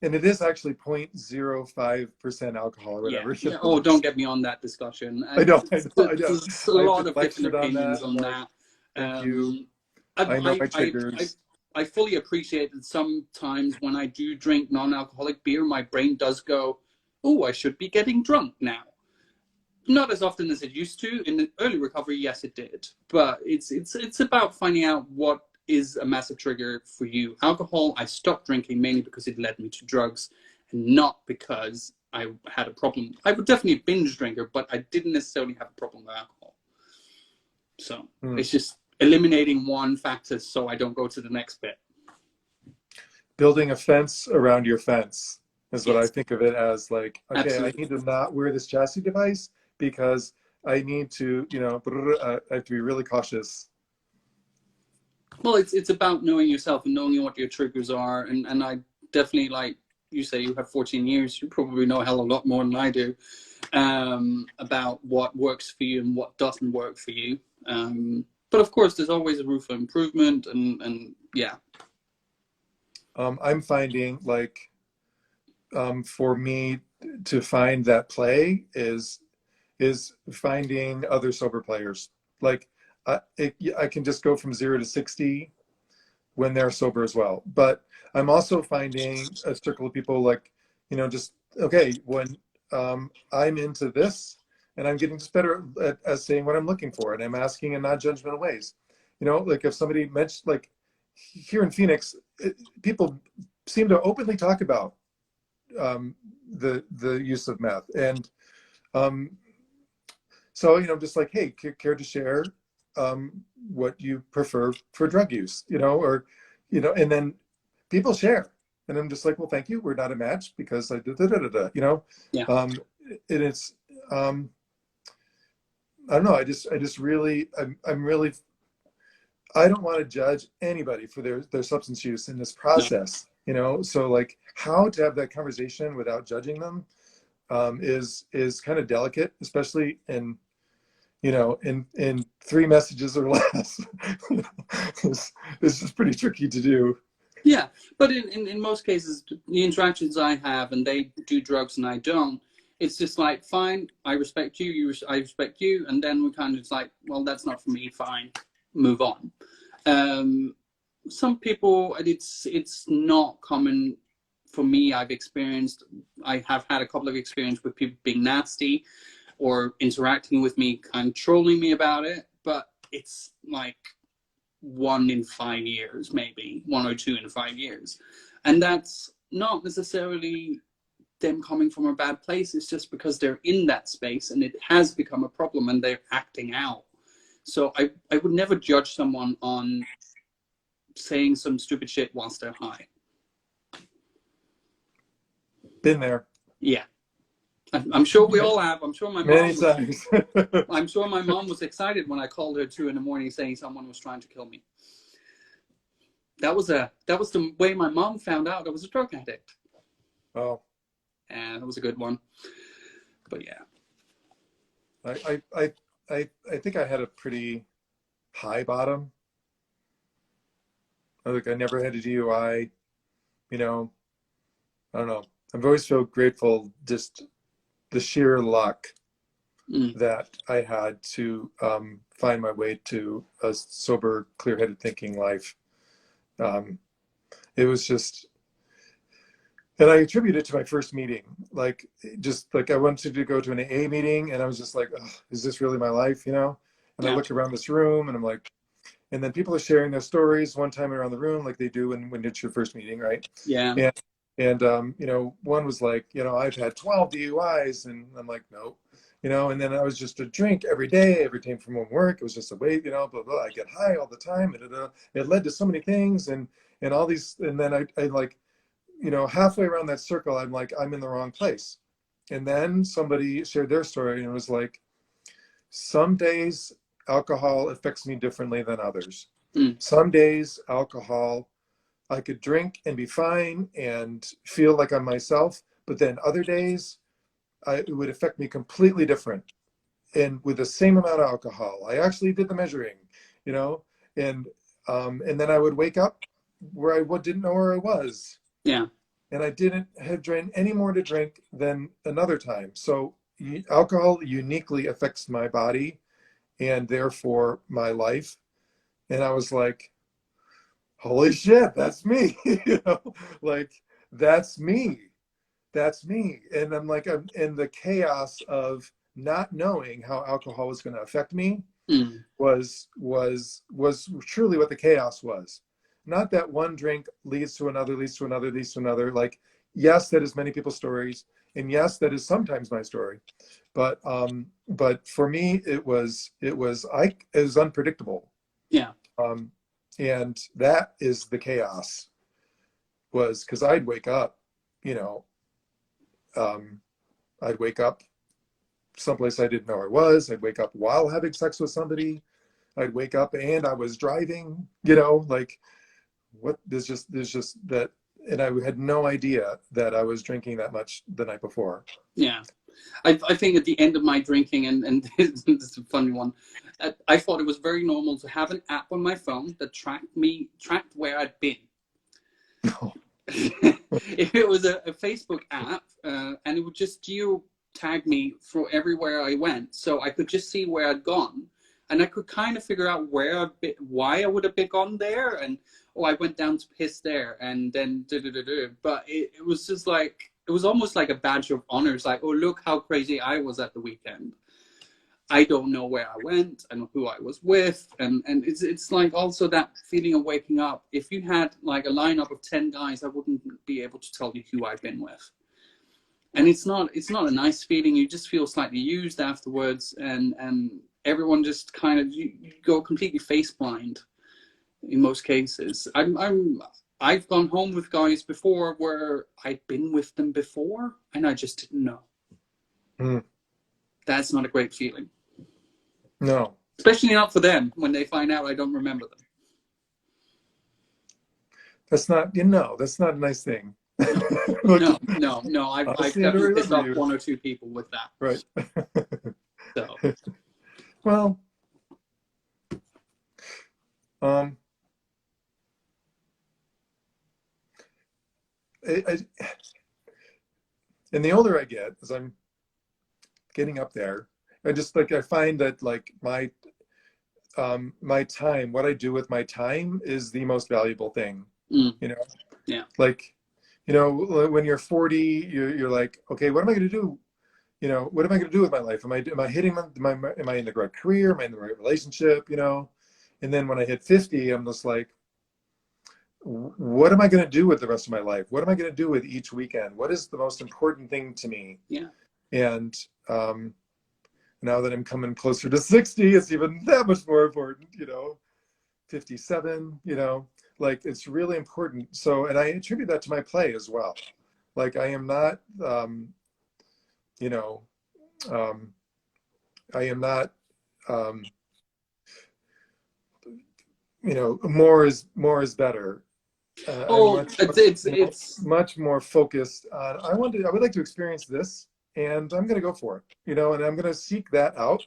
And it is actually 0.05% alcohol or Yeah. whatever. Yeah. Oh, don't get me on that discussion. I know. There's a I've lot been of different lectured on opinions that. on Like, that. thank you. I know I, my I, I, triggers. I fully appreciate that sometimes when I do drink non-alcoholic beer, my brain does go, oh, I should be getting drunk now. Not as often as it used to. In the early recovery, yes, it did. But it's about finding out what is a massive trigger for you. Alcohol, I stopped drinking mainly because it led me to drugs and not because I had a problem. I would definitely a binge drinker, but I didn't necessarily have a problem with alcohol. So it's just eliminating one factor so I don't go to the next bit. Building a fence around your fence is what I Yes, think of it as. Like, okay, I absolutely. need to not wear this chastity device because I need to, I have to be really cautious. Well, it's about knowing yourself and knowing what your triggers are, and I definitely like you say you have 14 years, you probably know a hell of a lot more than I do about what works for you and what doesn't work for you. But of course, there's always a room for improvement, and yeah. I'm finding like for me to find that play is finding other sober players. Like I can just go from 0 to 60 when they're sober as well. But I'm also finding a circle of people like, you know, just, okay, when I'm into this and I'm getting just better at saying what I'm looking for, and I'm asking in non-judgmental ways. You know, like if somebody mentioned, like here in Phoenix, people seem to openly talk about the use of meth. And so, you know, just like, hey, care to share what you prefer for drug use, you know, or, you know, and then people share. And I'm just like, well, thank you. We're not a match because I did, you know. Yeah. And it's, I don't know. I just really, I'm really, I don't want to judge anybody for their substance use in this process, you know. So like, how to have that conversation without judging them is kind of delicate, especially in, you know, in 3 messages or less. It's just pretty tricky to do. Yeah, but in most cases, the interactions I have, and they do drugs and I don't, it's just like, fine, I respect you, I respect you, and then we kind of just like, well, that's not for me, fine, move on. Some people, it's not common for me. I have had a couple of experiences with people being nasty or interacting with me, kind of trolling me about it, but it's like 1 in 5 years, maybe 1 or 2 in 5 years. And that's not necessarily them coming from a bad place. It's just because they're in that space and it has become a problem and they're acting out. So I would never judge someone on saying some stupid shit whilst they're high. Been there. Yeah. I'm sure we all have. I'm sure my many mom times. I'm sure my mom was excited when I called her at 2 a.m. saying someone was trying to kill me. That was the way my mom found out I was a drug addict. Oh. And it was a good one. But yeah. I think I had a pretty high bottom. Like I never had a DUI, you know. I don't know. I've always felt grateful, just the sheer luck that I had to find my way to a sober, clear-headed thinking life. It was just, and I attribute it to my first meeting. Like, just like I wanted to go to an AA meeting and I was just like, is this really my life, you know? And yeah. I look around this room and I'm like, and then people are sharing their stories one time around the room, like they do when it's your first meeting, right? Yeah. And you know, one was like, you know, I've had 12 DUIs, and I'm like, no, you know, and then I was just a drink every day, every time from work. It was just a wait, you know, blah, blah. I get high all the time. And it led to so many things and all these, and then I like, you know, halfway around that circle, I'm like, I'm in the wrong place. And then somebody shared their story and it was like, some days alcohol affects me differently than others. Some days alcohol, I could drink and be fine and feel like I'm myself, but then other days it would affect me completely different. And with the same amount of alcohol, I actually did the measuring, you know, and then I would wake up where I didn't know where I was. Yeah. And I didn't have drained any more to drink than another time. So alcohol uniquely affects my body and therefore my life. And I was like, holy shit, that's me. You know, like that's me. And I'm like, I'm in the chaos of not knowing how alcohol was going to affect me. Was truly what the chaos was. Not that one drink leads to another, leads to another, leads to another. Like, yes, that is many people's stories, and yes, that is sometimes my story. But for me, it was unpredictable. Yeah. And that is the chaos. Was because I'd wake up, you know, I'd wake up someplace I didn't know I was. I'd wake up while having sex with somebody. I'd wake up and I was driving, you know, like what there's just that. and I had no idea that I was drinking that much the night before. Yeah. I think at the end of my drinking, and this is a funny one, I thought it was very normal to have an app on my phone that tracked where I'd been. If it was a Facebook app, and it would just geo-tag me for everywhere I went, so I could just see where I'd gone, and I could kind of figure out why I would have been gone there, and I went down to piss there, and then but it was just like, it was almost like a badge of honor. It's like, oh, look how crazy I was at the weekend. I don't know where I went and who I was with, and it's like also that feeling of waking up. If you had like a lineup of 10 guys, I wouldn't be able to tell you who I've been with. And it's not a nice feeling. You just feel slightly used afterwards, and everyone just kind of, you go completely face blind in most cases. I've gone home with guys before where I'd been with them before and I just didn't know. Mm. That's not a great feeling. No. Especially not for them when they find out I don't remember them. That's not, that's not a nice thing. No. I've definitely pissed off one or two people with that. Right. So. Well, and the older I get, as I'm getting up there, I find that like my time, what I do with my time is the most valuable thing. Mm. Yeah. Like, when you're 40, you're like, okay, what am I going to do? What am I going to do with my life? Am I hitting am I in the right career? Am I in the right relationship? And then when I hit 50, I'm just like, what am I going to do with the rest of my life? What am I going to do with each weekend? What is the most important thing to me? Yeah. And now that I'm coming closer to 60, it's even that much more important, 57, like it's really important. So, and I attribute that to my play as well. Like I am not, I am not, more is better. It's much more focused on, I would like to experience this, and I'm going to go for it, and I'm going to seek that out.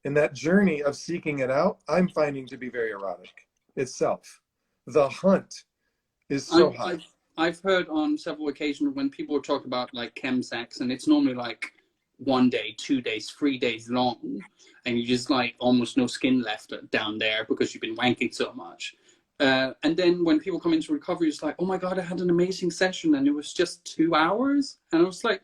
And that journey of seeking it out, I'm finding to be very erotic itself. The hunt is so hot. I've heard on several occasions when people talk about like chemsex, and it's normally like 1 day, 2 days, 3 days long, and you just like almost no skin left down there because you've been wanking so much. And then when people come into recovery, it's like, oh my God, I had an amazing session and it was just 2 hours. And I was like,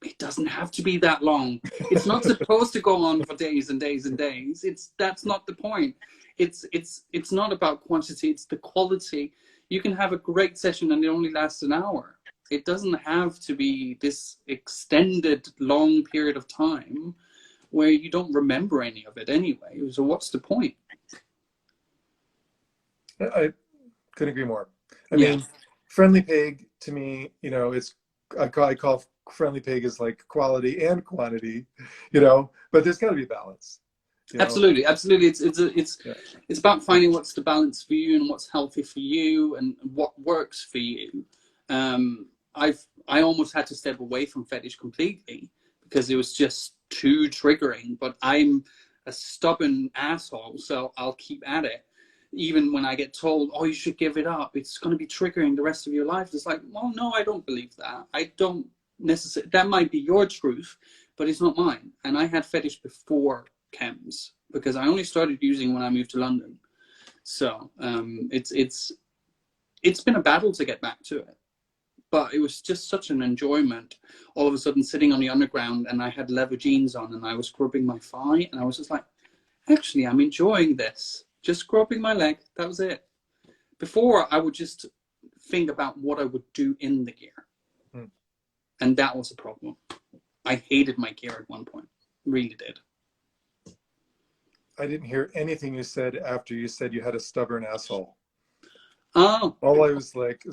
it doesn't have to be that long. It's not supposed to go on for days and days and days. That's not the point. It's not about quantity, it's the quality. You can have a great session and it only lasts an hour. It doesn't have to be this extended long period of time where you don't remember any of it anyway. So what's the point? I couldn't agree more. I mean, Friendly Pig to me, I call Friendly Pig is like quality and quantity, but there's got to be balance. Absolutely. It's about finding what's the balance for you and what's healthy for you and what works for you. I almost had to step away from fetish completely because it was just too triggering, but I'm a stubborn asshole, so I'll keep at it. Even when I get told, oh, you should give it up, it's going to be triggering the rest of your life. It's like, well, no, I don't believe that. I don't necessarily, that might be your truth, but it's not mine. And I had fetish before chems because I only started using when I moved to London. So it's been a battle to get back to it. But it was just such an enjoyment. All of a sudden sitting on the underground and I had leather jeans on and I was scrubbing my thigh and I was just like, actually, I'm enjoying this. Just scrubbing my leg, that was it. Before, I would just think about what I would do in the gear. Hmm. And that was a problem. I hated my gear at one point. Really did. I didn't hear anything you said after you said you had a stubborn asshole. Oh. All I was like,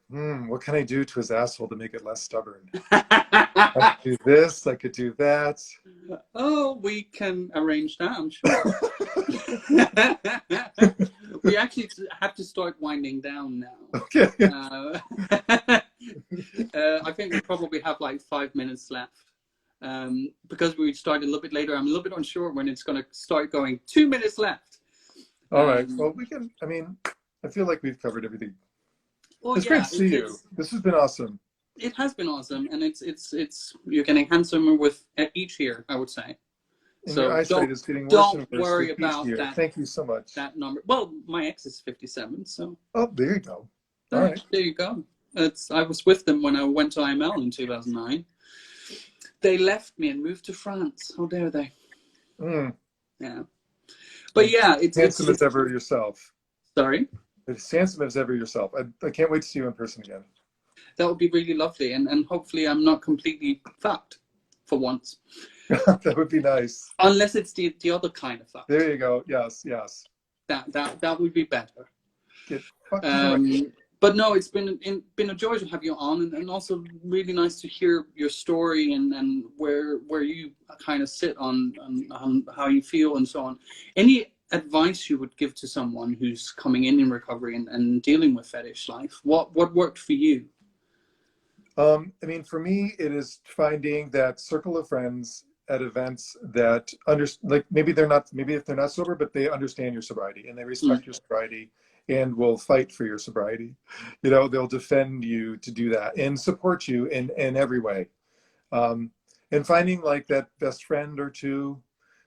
what can I do to his asshole to make it less stubborn? I could do this, I could do that. Oh, we can arrange that, I'm sure. We actually have to start winding down now. Okay. I think we probably have like 5 minutes left. Because we started a little bit later, I'm a little bit unsure when it's going to start going. 2 minutes left. All right. Well, we can, I mean, I feel like we've covered everything. Well, It's great to see you. This has been awesome. It has been awesome, and it's you're getting handsomer with each year, I would say. And so your eyesight is getting worse don't and worse worry with about each year. that. Thank you so much. That number. Well, my ex is 57, so. Oh, there you go. All right. There you go. I was with them when I went to IML in 2009. They left me and moved to France. How dare they? Yeah. But yeah, it's handsome as ever yourself. Sorry? It's handsome as ever yourself. I can't wait to see you in person again. That would be really lovely, and hopefully I'm not completely fucked for once. That would be nice. Unless it's the other kind of fucked. There you go. Yes. That would be better. Get fucked right. But no, it's been a joy to have you on, and also really nice to hear your story and where you kind of sit on how you feel and so on. Any advice you would give to someone who's coming in recovery and dealing with fetish life? What worked for you? I mean, for me, it is finding that circle of friends at events that maybe if they're not sober, but they understand your sobriety and they respect your sobriety and will fight for your sobriety. You know, they'll defend you to do that and support you in every way. And finding like that best friend or two,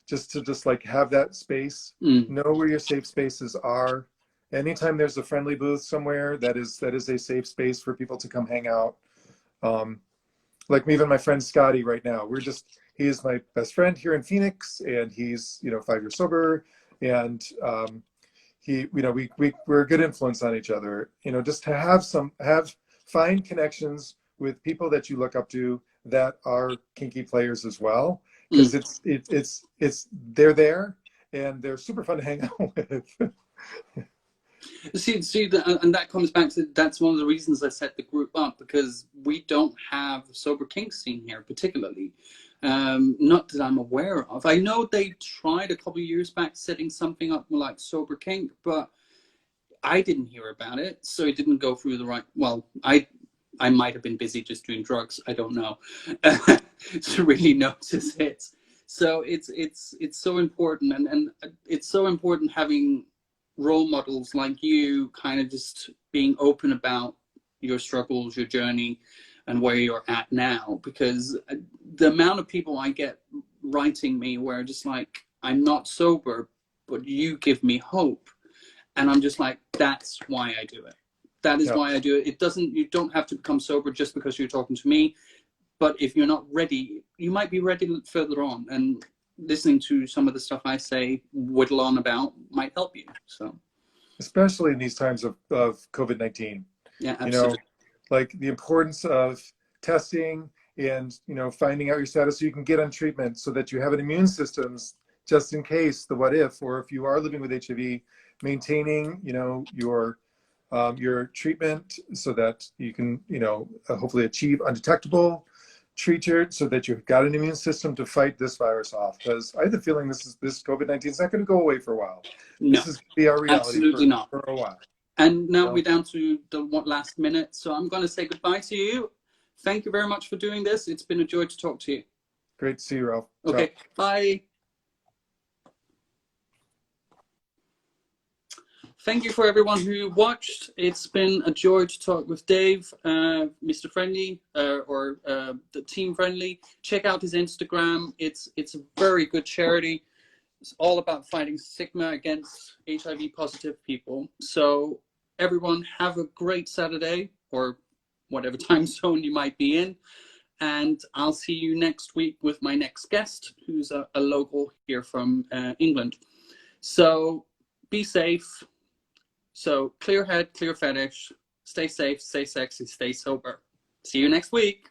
just to like have that space, know where your safe spaces are. Anytime there's a friendly booth somewhere, that is a safe space for people to come hang out. Like even my friend Scotty right now, he is my best friend here in Phoenix, and he's 5 years sober, and we're a good influence on each other. Just to find connections with people that you look up to that are kinky players as well, because they're there and they're super fun to hang out with. See, and that comes back to, that's one of the reasons I set the group up, because we don't have a sober kink scene here particularly. Not that I'm aware of. I know they tried a couple of years back setting something up like sober kink, but I didn't hear about it, so it didn't go through the right. Well, I might have been busy just doing drugs. I don't know to really notice it. So it's so important, and it's so important having role models like you, kind of just being open about your struggles, your journey, and where you're at now, because the amount of people I get writing me where just like, I'm not sober, but you give me hope. And I'm just like, that's why I do it. That is why I do it. You don't have to become sober just because you're talking to me. But if you're not ready, you might be ready further on. And listening to some of the stuff I say, whittle on about, might help you. So, especially in these times of COVID-19. Yeah, absolutely. Like the importance of testing and finding out your status so you can get on treatment, so that you have an immune system just in case the what if, or if you are living with HIV, maintaining your treatment so that you can hopefully achieve undetectable treatment, so that you've got an immune system to fight this virus off. Because I have the feeling this COVID-19 is not going to go away for a while. No, this is going to be our reality for a while. And now we're down to the last minute, so I'm going to say goodbye to you. Thank you very much for doing this. It's been a joy to talk to you. Great to see you, Ralph. Okay, ciao. Bye. Thank you for everyone who watched. It's been a joy to talk with Dave, Mr. Friendly, or the Team Friendly. Check out his Instagram. It's a very good charity. It's all about fighting stigma against HIV positive people. So everyone have a great Saturday, or whatever time zone you might be in. And I'll see you next week with my next guest, who's a local here from England. So be safe. So clear head, clear fetish. Stay safe, stay sexy, stay sober. See you next week.